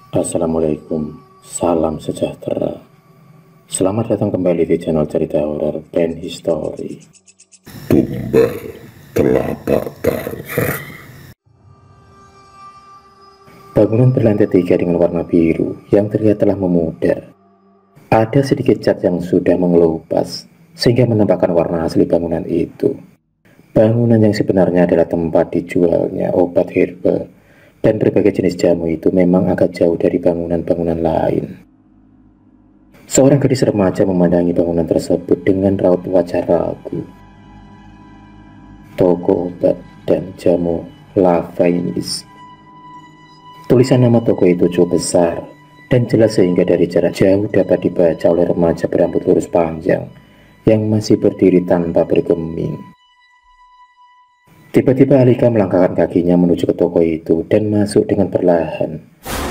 Assalamualaikum, salam sejahtera. Selamat datang kembali di channel cerita horor dan history. Tumbal telapak tangan. Bangunan berlantai 3 dengan warna biru yang terlihat telah memudar. Ada sedikit cat yang sudah mengelupas sehingga menampakkan warna asli bangunan itu. Bangunan yang sebenarnya adalah tempat dijualnya obat herbal dan berbagai jenis jamu itu memang agak jauh dari bangunan-bangunan lain. Seorang gadis remaja memandangi bangunan tersebut dengan raut wajah ragu. Toko obat dan jamu Lavainis. Tulisan nama toko itu cukup besar dan jelas sehingga dari jarak jauh dapat dibaca oleh remaja berambut lurus panjang yang masih berdiri tanpa bergeming. Tiba-tiba Alika melangkahkan kakinya menuju ke toko itu dan masuk dengan perlahan,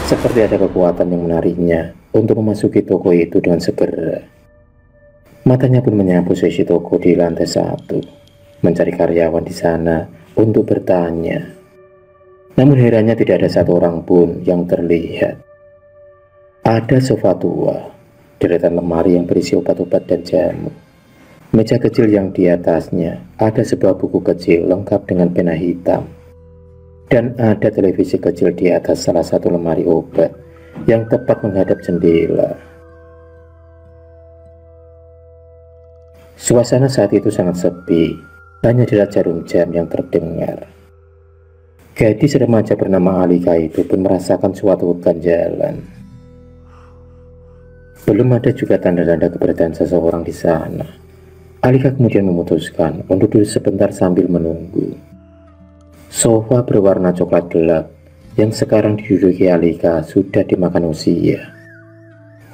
seperti ada kekuatan yang menariknya untuk memasuki toko itu dengan segera. Matanya pun menyapu seisi toko di lantai 1, mencari karyawan di sana untuk bertanya. Namun herannya tidak ada satu orang pun yang terlihat. Ada sofa tua, deretan lemari yang berisi obat-obat dan jamu. Meja kecil yang di atasnya ada sebuah buku kecil lengkap dengan pena hitam. Dan ada televisi kecil di atas salah satu lemari obat yang tepat menghadap jendela. Suasana saat itu sangat sepi, hanya jelas jarum jam yang terdengar. Gadis remaja bernama Alika itu pun merasakan suatu ganjalan. Belum ada juga tanda-tanda keberadaan seseorang di sana. Alika kemudian memutuskan untuk duduk sebentar sambil menunggu. Sofa berwarna coklat gelap yang sekarang diduduki Alika sudah dimakan usia.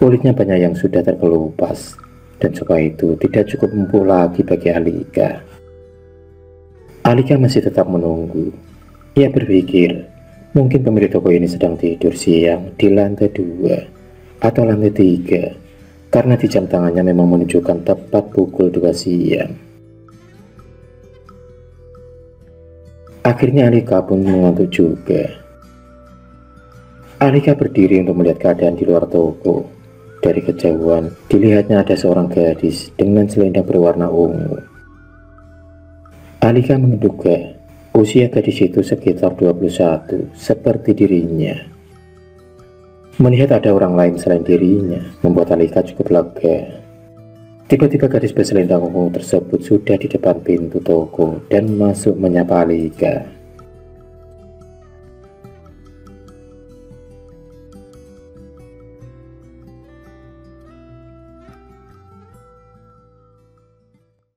Kulitnya banyak yang sudah terkelupas dan sofa itu tidak cukup empuk lagi bagi Alika. Alika masih tetap menunggu. Ia berpikir mungkin pemilik toko ini sedang tidur siang di lantai 2 atau lantai 3. Karena di jam tangannya memang menunjukkan tepat pukul 2 siang. Akhirnya Alika pun mengantuk juga. Alika berdiri untuk melihat keadaan di luar toko. Dari kejauhan, dilihatnya ada seorang gadis dengan selendang berwarna ungu. Alika menduga usia gadis itu sekitar 21, seperti dirinya. Melihat ada orang lain selain dirinya, membuat Alika cukup lega. Tiba-tiba gadis berselendang ungu tersebut sudah di depan pintu toko dan masuk menyapa Alika.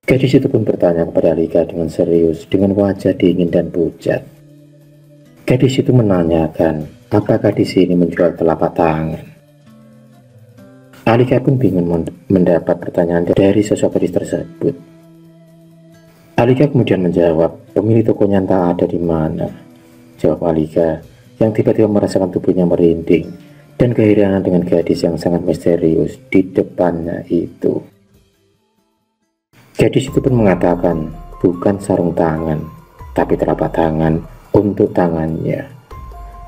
Gadis itu pun bertanya kepada Alika dengan serius, dengan wajah dingin dan pucat. Gadis itu menanyakan apakah di sini menjual telapak tangan. Alika pun bingung mendapat pertanyaan dari sosok gadis tersebut. Alika kemudian menjawab, pemilik tokonya entah ada di mana. Jawab Alika yang tiba-tiba merasakan tubuhnya merinding dan keheranan dengan gadis yang sangat misterius di depannya itu. Gadis itu pun mengatakan bukan sarung tangan, tapi telapak tangan untuk tangannya.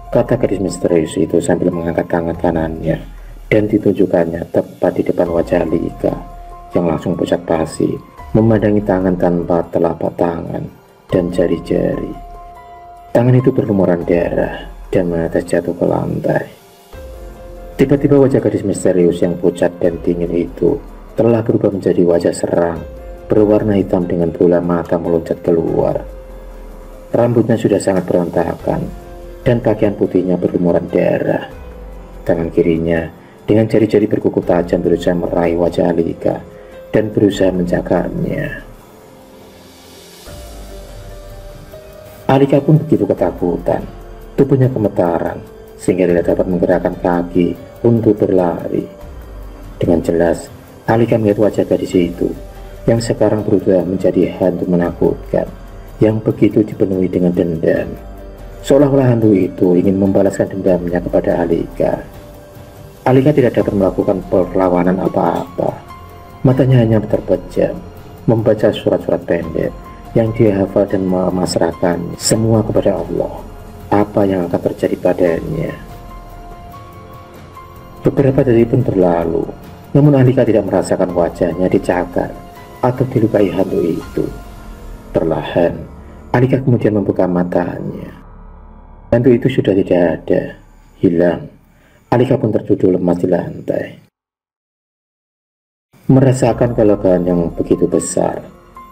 Kata gadis misterius itu sambil mengangkat tangan kanannya dan ditunjukkannya tepat di depan wajah Alika yang langsung pucat pasi memandangi tangan tanpa telapak tangan dan jari-jari. Tangan itu berlumuran darah dan menetes jatuh ke lantai. Tiba-tiba wajah gadis misterius yang pucat dan dingin itu telah berubah menjadi wajah seram berwarna hitam dengan bola mata meloncat keluar. Rambutnya sudah sangat berantakan dan pakaian putihnya berlumuran darah. Tangan kirinya dengan jari-jari berkuku tajam berusaha meraih wajah Alika dan berusaha mencakarnya. Alika pun begitu ketakutan, tubuhnya gemetaran sehingga tidak dapat menggerakkan kaki untuk berlari. Dengan jelas, Alika melihat wajah gadis itu yang sekarang berubah menjadi hantu menakutkan yang begitu dipenuhi dengan dendam. Seolah-olah hantu itu ingin membalaskan dendamnya kepada Alika. Alika tidak dapat melakukan perlawanan apa-apa. Matanya hanya terpejam, membaca surat-surat pendek yang dia hafal dan memasrahkan semua kepada Allah. Apa yang akan terjadi padanya? Beberapa detik pun berlalu, namun Alika tidak merasakan wajahnya dicakar atau dilukai hantu itu. Perlahan, Alika kemudian membuka matanya. Hantu itu sudah tidak ada, hilang. Alika pun terduduk lemas di lantai. Merasakan kelegaan yang begitu besar,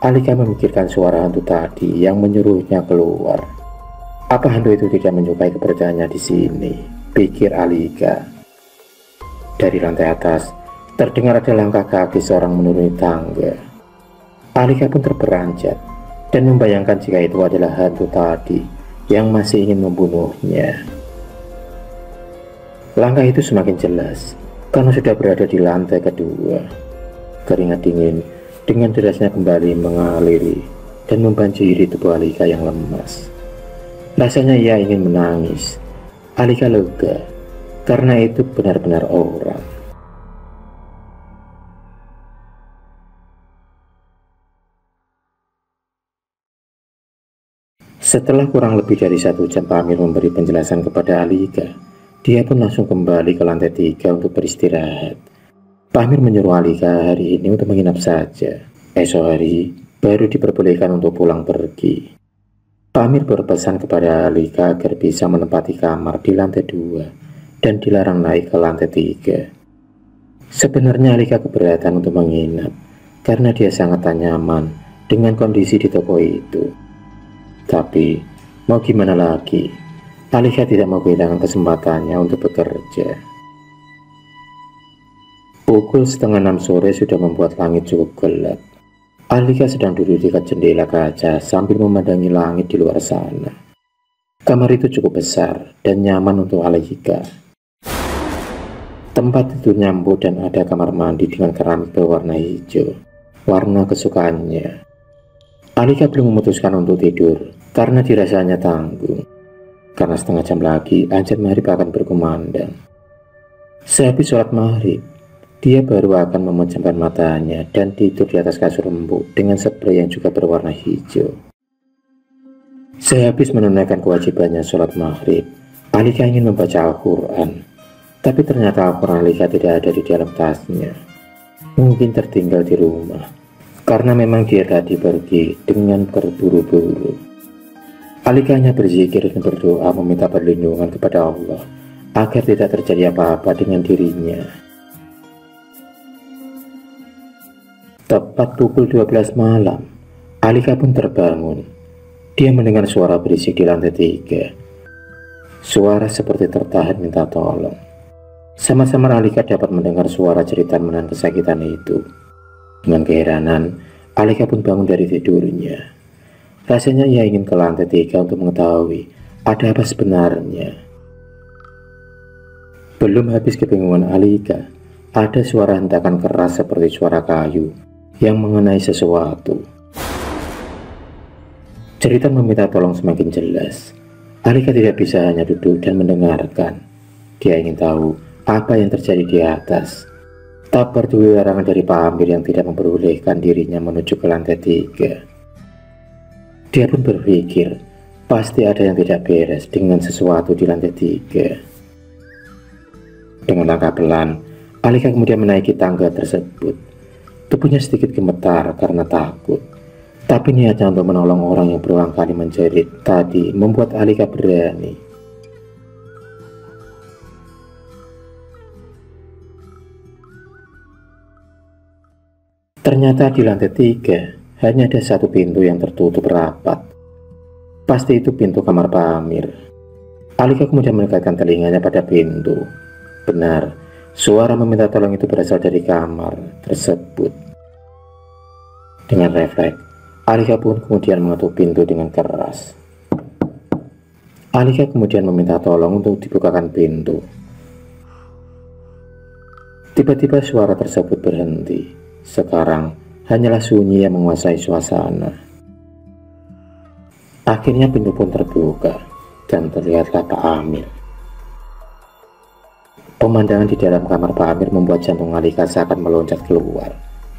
Alika memikirkan suara hantu tadi yang menyuruhnya keluar. Apa hantu itu tidak menyukai keberadaannya di sini? Pikir Alika. Dari lantai atas, terdengar ada langkah kaki seorang menuruni tangga. Alika pun terperanjat dan membayangkan jika itu adalah hantu tadi yang masih ingin membunuhnya. Langkah itu semakin jelas karena sudah berada di lantai kedua. Keringat dingin dengan derasnya kembali mengaliri dan membanjiri tubuh Alika yang lemas. Rasanya ia ingin menangis. Alika lega karena itu benar-benar orang. Setelah kurang lebih dari 1 jam Pamir memberi penjelasan kepada Alika, dia pun langsung kembali ke lantai 3 untuk beristirahat. Pamir menyuruh Alika hari ini untuk menginap saja. Esok hari baru diperbolehkan untuk pulang pergi. Pamir berpesan kepada Alika agar bisa menempati kamar di lantai 2 dan dilarang naik ke lantai 3. Sebenarnya Alika keberatan untuk menginap karena dia sangat tak nyaman dengan kondisi di toko itu. Tapi mau gimana lagi, Alika tidak mau kehilangan kesempatannya untuk bekerja. Pukul 5:30 sore sudah membuat langit cukup gelap. Alika sedang duduk di dekat jendela kaca sambil memandangi langit di luar sana. Kamar itu cukup besar dan nyaman untuk Alika. Tempat tidurnya empuk dan ada kamar mandi dengan keramik berwarna hijau, warna kesukaannya. Alika belum memutuskan untuk tidur karena dirasanya tanggung. Karena setengah jam lagi azan maghrib akan berkumandang. Sehabis sholat maghrib, dia baru akan memejamkan matanya dan tidur di atas kasur empuk dengan spray yang juga berwarna hijau. Sehabis menunaikan kewajibannya sholat maghrib, Alika ingin membaca Al-Quran. Tapi ternyata Al-Quran Alika tidak ada di dalam tasnya. Mungkin tertinggal di rumah, karena memang dia tadi pergi dengan terburu-buru. Alika hanya berzikir dan berdoa meminta perlindungan kepada Allah agar tidak terjadi apa-apa dengan dirinya. Tepat pukul 12 malam, Alika pun terbangun. Dia mendengar suara berisik di lantai 3. Suara seperti tertahan minta tolong. Sama-sama Alika dapat mendengar suara cerita menahan kesakitan itu. Dengan keheranan, Alika pun bangun dari tidurnya. Rasanya ia ingin ke lantai 3 untuk mengetahui ada apa sebenarnya. Belum habis kebingungan Alika, ada suara hentakan keras seperti suara kayu yang mengenai sesuatu. Cerita meminta tolong semakin jelas. Alika tidak bisa hanya duduk dan mendengarkan. Dia ingin tahu apa yang terjadi di atas. Tak peduli larangan dari Pamir yang tidak memperbolehkan dirinya menuju ke lantai 3. Dia pun berpikir, pasti ada yang tidak beres dengan sesuatu di lantai 3. Dengan langkah pelan, Alika kemudian menaiki tangga tersebut. Tubuhnya sedikit gemetar karena takut. Tapi niatnya untuk menolong orang yang berulang kali menjerit tadi membuat Alika berani. Ternyata di lantai 3 hanya ada satu pintu yang tertutup rapat. Pasti itu pintu kamar Pamir. Alika kemudian mendekatkan telinganya pada pintu. Benar, suara meminta tolong itu berasal dari kamar tersebut. Dengan refleks, Alika pun kemudian mengetuk pintu dengan keras. Alika kemudian meminta tolong untuk dibukakan pintu. Tiba-tiba suara tersebut berhenti. Sekarang hanyalah sunyi yang menguasai suasana. Akhirnya pintu pun terbuka dan terlihatlah Pak Amir. Pemandangan di dalam kamar Pak Amir membuat jantung Alika seakan meloncat keluar.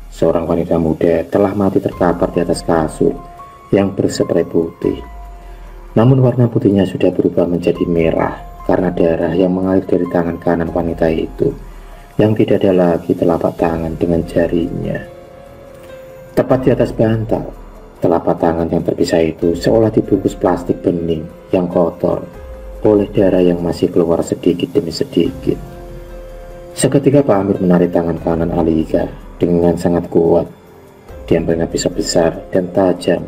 Seorang wanita muda telah mati terkapar di atas kasur yang berspray putih. Namun warna putihnya sudah berubah menjadi merah karena darah yang mengalir dari tangan kanan wanita itu yang tidak ada lagi telapak tangan dengan jarinya. Tepat di atas bantal, telapak tangan yang terpisah itu seolah dibungkus plastik bening yang kotor oleh darah yang masih keluar sedikit demi sedikit. Seketika Pak Amir menarik tangan kanan Alika dengan sangat kuat. Diambilnya pisau besar dan tajam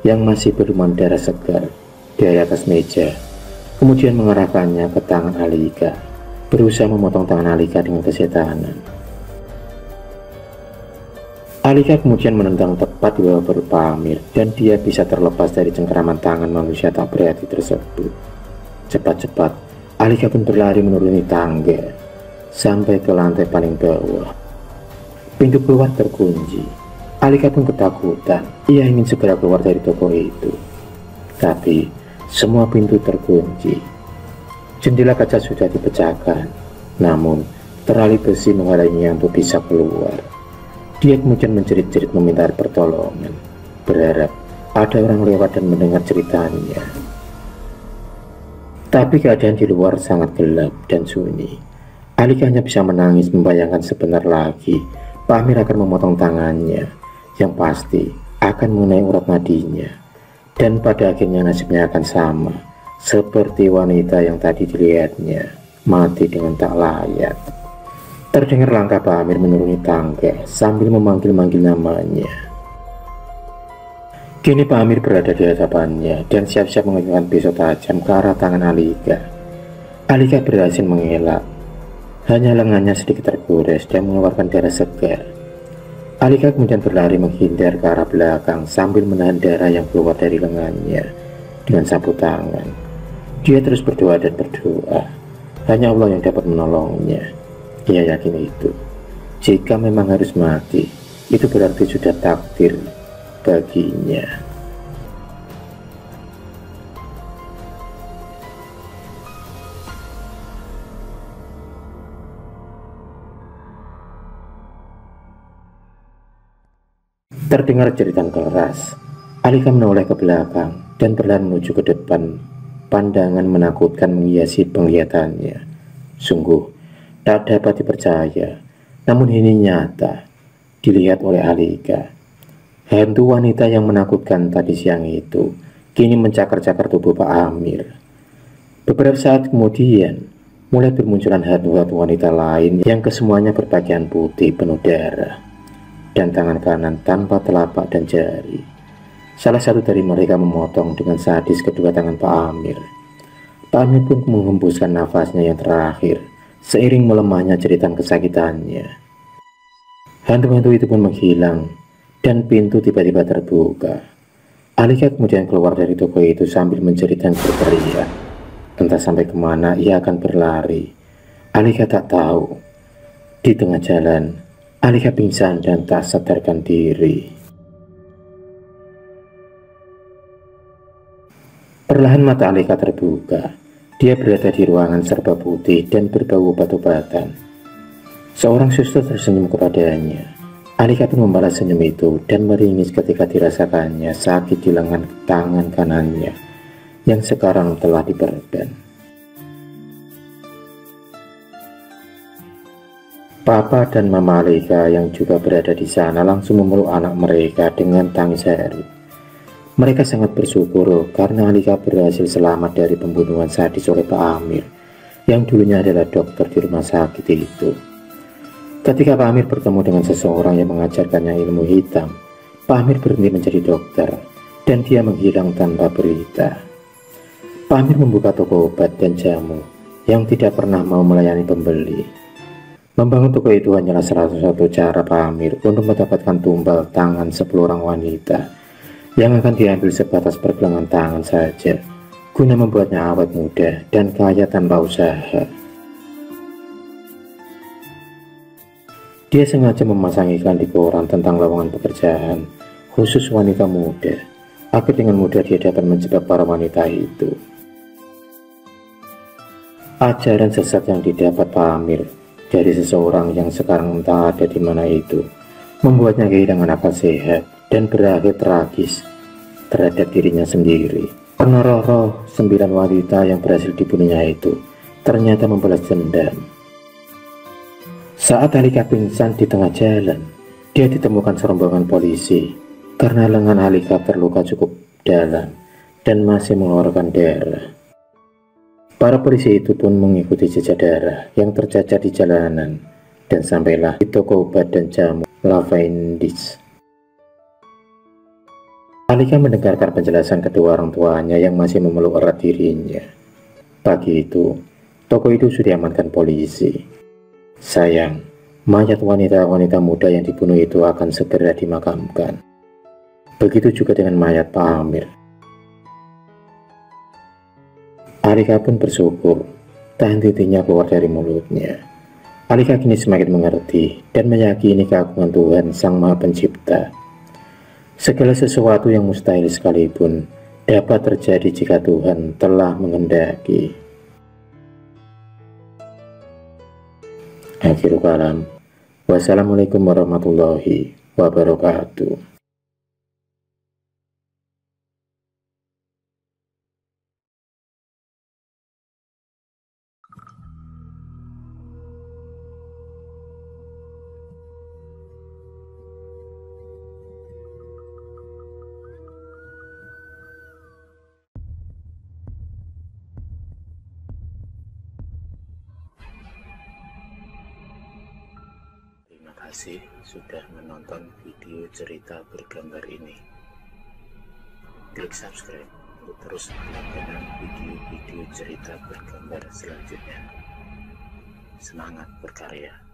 yang masih berlumuran darah segar dari atas meja, kemudian mengarahkannya ke tangan Alika, berusaha memotong tangan Alika dengan kesetanan. Alika kemudian menendang tepat di bawah perut Pak Amir dan dia bisa terlepas dari cengkeraman tangan manusia tak berarti tersebut. Cepat-cepat Alika pun berlari menuruni tangga sampai ke lantai paling bawah. Pintu keluar terkunci. Alika pun ketakutan. Ia ingin segera keluar dari toko itu, tapi semua pintu terkunci. Jendela kaca sudah dipecahkan, namun terali besi menghalanginya untuk bisa keluar. Dia kemudian menjerit-jerit meminta pertolongan, berharap ada orang lewat dan mendengar ceritanya. Tapi keadaan di luar sangat gelap dan sunyi. Alika hanya bisa menangis membayangkan sebentar lagi Pak Amir akan memotong tangannya, yang pasti akan mengenai urat nadinya, dan pada akhirnya nasibnya akan sama seperti wanita yang tadi dilihatnya, mati dengan tak layak. Terdengar langkah Pak Amir menuruni tangga sambil memanggil-manggil namanya. Kini Pak Amir berada di hadapannya dan siap-siap mengeluarkan pisau tajam ke arah tangan Alika. Alika berhasil mengelak. Hanya lengannya sedikit tergores dan mengeluarkan darah segar. Alika kemudian berlari menghindar ke arah belakang sambil menahan darah yang keluar dari lengannya dengan sapu tangan. Dia terus berdoa dan berdoa. Hanya Allah yang dapat menolongnya. Ia yakin itu. Jika memang harus mati, itu berarti sudah takdir baginya. Terdengar jeritan keras. Alika menoleh ke belakang dan berlari menuju ke depan. Pandangan menakutkan menghiasi penglihatannya. Sungguh tak dapat dipercaya, namun ini nyata dilihat oleh Alika. Hantu wanita yang menakutkan tadi siang itu kini mencakar-cakar tubuh Pak Amir. Beberapa saat kemudian mulai bermunculan hantu-hantu wanita lain yang kesemuanya berpakaian putih penuh darah dan tangan kanan tanpa telapak dan jari. Salah satu dari mereka memotong dengan sadis kedua tangan Pak Amir. Pak Amir pun menghembuskan nafasnya yang terakhir seiring melemahnya jeritan kesakitannya. Hantu-hantu itu pun menghilang dan pintu tiba-tiba terbuka. Alika kemudian keluar dari toko itu sambil menjerit dan berteriak. Entah sampai kemana ia akan berlari. Alika tak tahu. Di tengah jalan, Alika pingsan dan tak sadarkan diri. Perlahan mata Alika terbuka. Dia berada di ruangan serba putih dan berbau obat-obatan. Seorang suster tersenyum kepadanya. Alika pun membalas senyum itu dan meringis ketika dirasakannya sakit di lengan tangan kanannya yang sekarang telah diperban. Papa dan Mama Alika yang juga berada di sana langsung memeluk anak mereka dengan tangis haru. Mereka sangat bersyukur karena Alika berhasil selamat dari pembunuhan sadis oleh Pak Amir yang dulunya adalah dokter di rumah sakit itu. Ketika Pak Amir bertemu dengan seseorang yang mengajarkannya ilmu hitam, Pak Amir berhenti menjadi dokter dan dia menghilang tanpa berita. Pak Amir membuka toko obat dan jamu yang tidak pernah mau melayani pembeli. Membangun toko itu hanyalah salah satu cara Pak Amir untuk mendapatkan tumbal tangan 10 orang wanita yang akan diambil sebatas pergelangan tangan saja, guna membuatnya awet muda dan kaya tanpa usaha. Dia sengaja memasang iklan di koran tentang lowongan pekerjaan khusus wanita muda, agar dengan mudah dia dapat menjebak para wanita itu. Ajaran sesat yang didapat Pak Amir dari seseorang yang sekarang entah ada di mana itu membuatnya kehilangan akal sehat dan berakhir tragis terhadap dirinya sendiri. Karena roh-roh 9 wanita yang berhasil dibunuhnya itu ternyata membalas dendam. Saat Alika pingsan di tengah jalan, dia ditemukan serombongan polisi karena lengan Alika terluka cukup dalam dan masih mengeluarkan darah. Para polisi itu pun mengikuti jejak darah yang tercacar di jalanan dan sampailah di toko obat dan jamu Lavendis. Alika mendengarkan penjelasan kedua orang tuanya yang masih memeluk erat dirinya. Pagi itu, toko itu sudah diamankan polisi. Sayang, mayat wanita-wanita muda yang dibunuh itu akan segera dimakamkan. Begitu juga dengan mayat Pak Amir. Alika pun bersyukur, tak henti-hentinya keluar dari mulutnya. Alika kini semakin mengerti dan meyakini keagungan Tuhan Sang Maha Pencipta. Segala sesuatu yang mustahil sekalipun dapat terjadi jika Tuhan telah menghendaki. Akhirul kalam. Wassalamualaikum warahmatullahi wabarakatuh. Terima kasih sudah menonton video cerita bergambar ini. Klik subscribe untuk terus mendapatkan video-video cerita bergambar selanjutnya. Semangat berkarya.